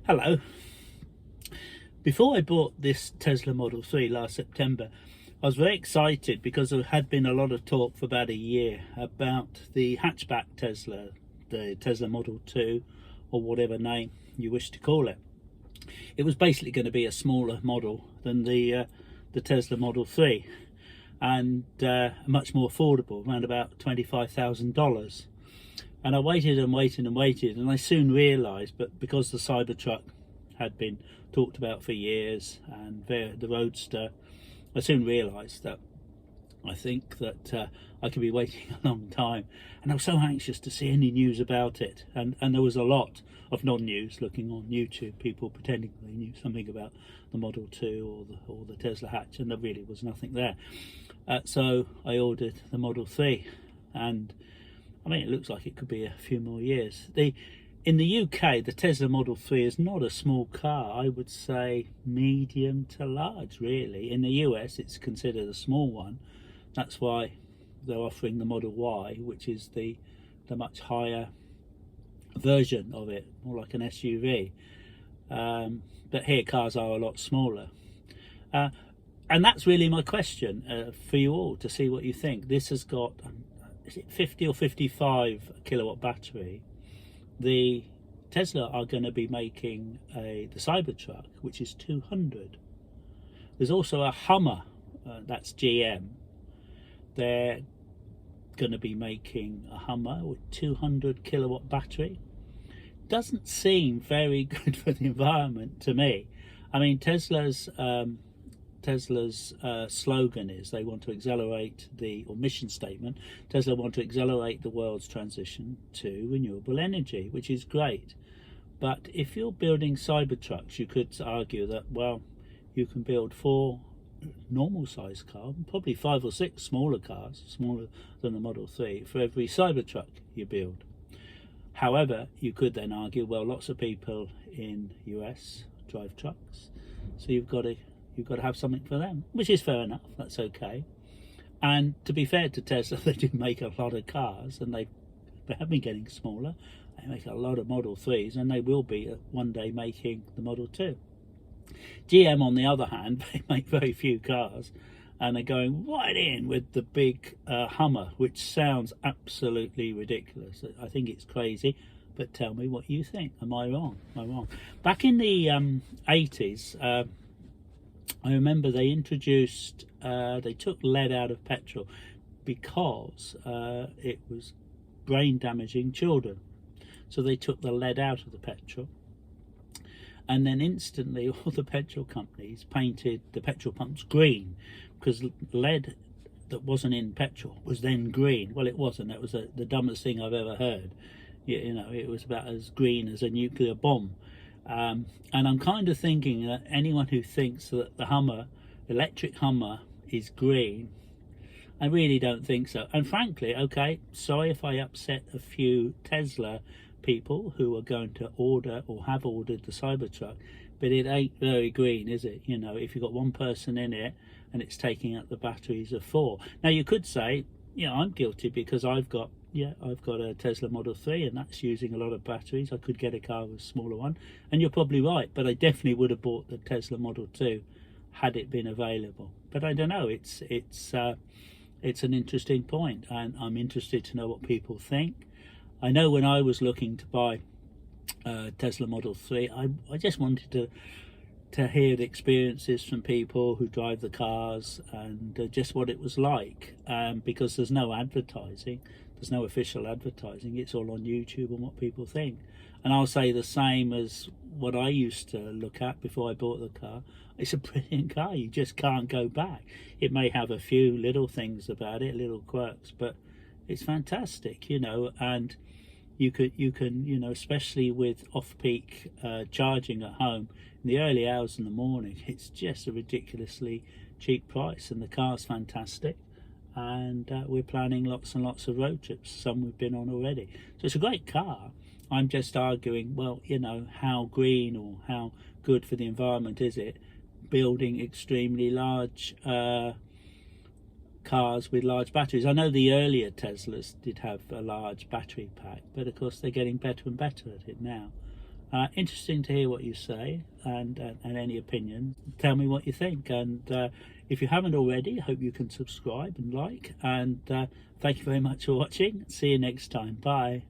Hello. Before I bought this Tesla Model 3 last September, I was very excited because there had been a lot of talk for about a year about the hatchback Tesla, the Tesla Model 2, or whatever name you wish to call it. It was basically going to be a smaller model than the Tesla Model 3 and much more affordable, around about $25,000. And I waited and waited and waited, and I soon realised, but because the Cybertruck had been talked about for years and the Roadster, I soon realised that I think that I could be waiting a long time. And I was so anxious to see any news about it. And there was a lot of non-news looking on YouTube, people pretending they knew something about the Model 2 or the Tesla hatch, and there really was nothing there. So I ordered the Model 3, and I mean, it looks like it could be a few more years. In the UK, the Tesla Model 3 is not a small car. I would say medium to large, really. In the US, it's considered a small one. That's why they're offering the Model Y, which is the much higher version of it, more like an SUV. But here, cars are a lot smaller. And that's really my question for you all, to see what you think. This has got, is it 50 or 55 kilowatt battery? The Tesla are going to be making the Cybertruck, which is 200. There's also a Hummer, that's GM. They're going to be making a Hummer with 200 kilowatt battery. Doesn't seem very good for the environment to me. I mean, Tesla's slogan is they want to accelerate or mission statement, Tesla want to accelerate the world's transition to renewable energy, which is great. But if you're building Cybertrucks, you could argue that, well, you can build 4 normal size cars, probably 5 or 6 smaller cars, smaller than the Model 3, for every Cybertruck you build. However, you could then argue, well, lots of people in US drive trucks, so you've got to have something for them, which is fair enough. That's okay. And to be fair to Tesla, they do make a lot of cars, and they have been getting smaller. They make a lot of Model 3s, and they will be one day making the Model 2. GM, on the other hand, they make very few cars, and they're going right in with the big Hummer, which sounds absolutely ridiculous. I think it's crazy. But tell me what you think. Am I wrong? Am I wrong? Back in the 80s, I remember they introduced, they took lead out of petrol because it was brain damaging children. So they took the lead out of the petrol, and then instantly all the petrol companies painted the petrol pumps green, because lead that wasn't in petrol was then green. Well, it wasn't. That was the dumbest thing I've ever heard. You know, it was about as green as a nuclear bomb. And I'm kind of thinking that anyone who thinks that the Hummer, electric Hummer, is green, I really don't think so. And frankly, okay, sorry if I upset a few Tesla people who are going to order or have ordered the Cybertruck, but it ain't very green, is it? You know, if you've got one person in it and it's taking up the batteries of 4. Now, you could say, you know, I'm guilty because I've got a Tesla Model 3, and that's using a lot of batteries. I could get a car with a smaller one, and you're probably right, but I definitely would have bought the Tesla Model 2 had it been available. But I don't know, it's an interesting point, and I'm interested to know what people think. I know when I was looking to buy Tesla Model 3, I just wanted to hear the experiences from people who drive the cars, and just what it was like, because there's no advertising. There's no official advertising. It's all on YouTube and what people think. And I'll say the same as what I used to look at before I bought the car. It's a brilliant car. You just can't go back. It may have a few little things about it, little quirks, but it's fantastic, you know. And you can, you know, especially with off-peak charging at home in the early hours in the morning, it's just a ridiculously cheap price, and the car's fantastic. And we're planning lots and lots of road trips, some we've been on already. So it's a great car. I'm just arguing, well, you know, how green or how good for the environment is it building extremely large cars with large batteries? I know the earlier Teslas did have a large battery pack, but of course they're getting better and better at it now. Interesting to hear what you say and any opinion. Tell me what you think, and if you haven't already, I hope you can subscribe and like, and thank you very much for watching. See you next time. Bye.